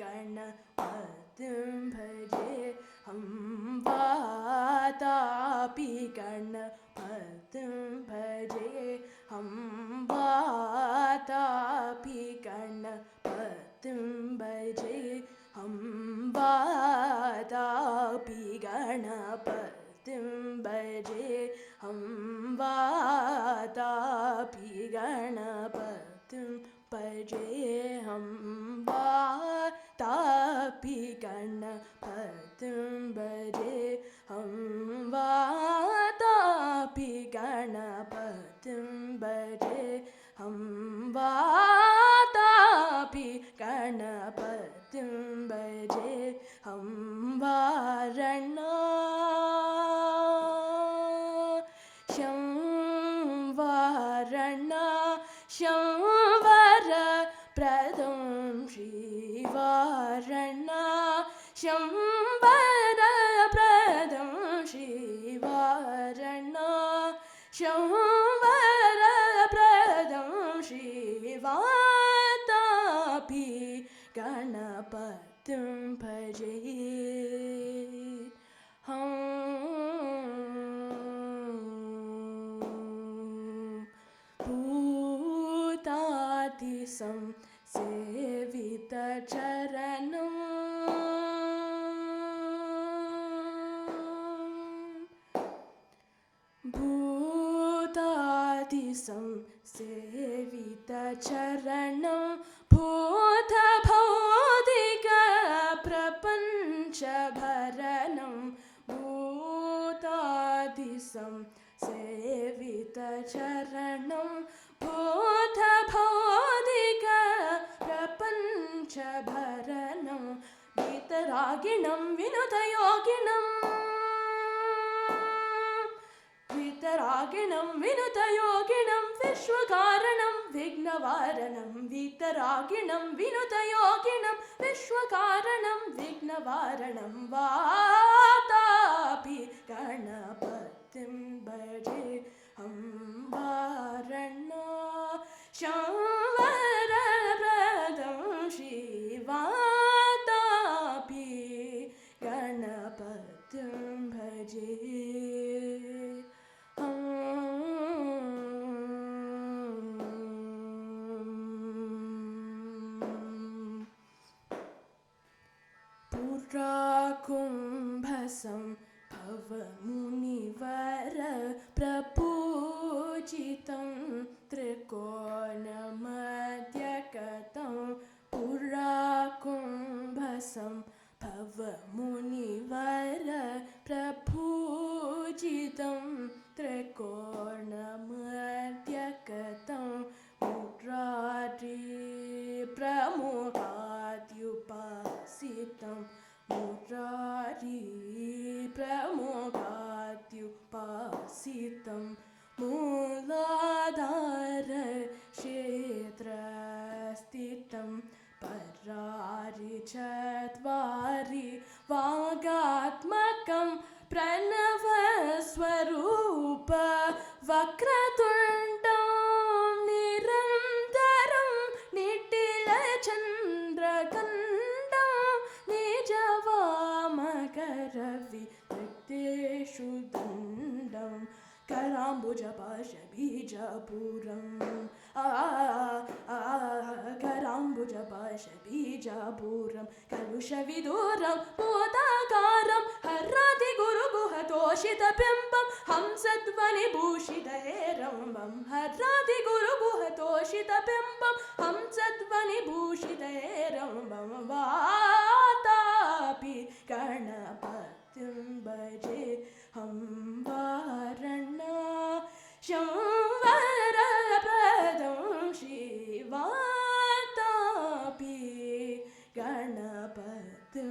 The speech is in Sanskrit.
गणपतिं भजे हम वातापि गणपतिं भजे हम वातापि गणपतिं भजे हम वातापि गणपतिं भजे हम वातापि गणपतिं भजे हम वातापि गणपतिं भजे हम वातापि गणपतिं भजे हम वातापि गणपतिं भजे हम शंवरप्रदं शंवरप्रदं शिवातापि गणपतिं भजे हम भूतादिसं सेवितचरणं भूतादिसं सेवितचरणं भूतभौतिकप्रपञ्चभरणं भूतादिसं सेवितचरणं भूतभौतिकप्रपञ्चभरणं वीतरागिणं विनुतयोगिनं वीतरागिणं विनुतयोगिनं विश्वकारणं विघ्नवारणं वीतरागिणं विनुतयोगिनं विश्वकारणं विघ्नवारणं वातापि गणपतिं भजे हम शंवरप्रदं शिवातापि गणपतिं भजे पुराकुम्भसं भवमुनिवर प्रपूजितं त्रिकोणमध्यगतं पुराकुम्भसं भवमुनिवर प्रपूजितं त्रिकोणमध्यगतं मुरारिप्रमुखाद्युपासितं मुरारिप्रमुखाद्युपासितं मूलाधारक्षेत्रस्थितं परारिचत्वारि वागात्मकं प्रणवस्वरूप वक्रतुण्डं निरन्तरं निटिलचन्द्रकण्डं निजवामकरविदग्धेषु दण्डं कराम्बुजपाशबीजपुरं कराम्बुजपाशबीजपुरं कलुषविदूरं भूताकारं हरातिगुरुगुहतोषितबिम्बं हंसध्वनिभूषितहेरम्बं हरातिगुरुगुहतोषितबिम्बं हंसध्वनिभूषितहेरम्बं वातापि गणपतिं भजे हम शंवरप्रदं शिवातापि गणपतिं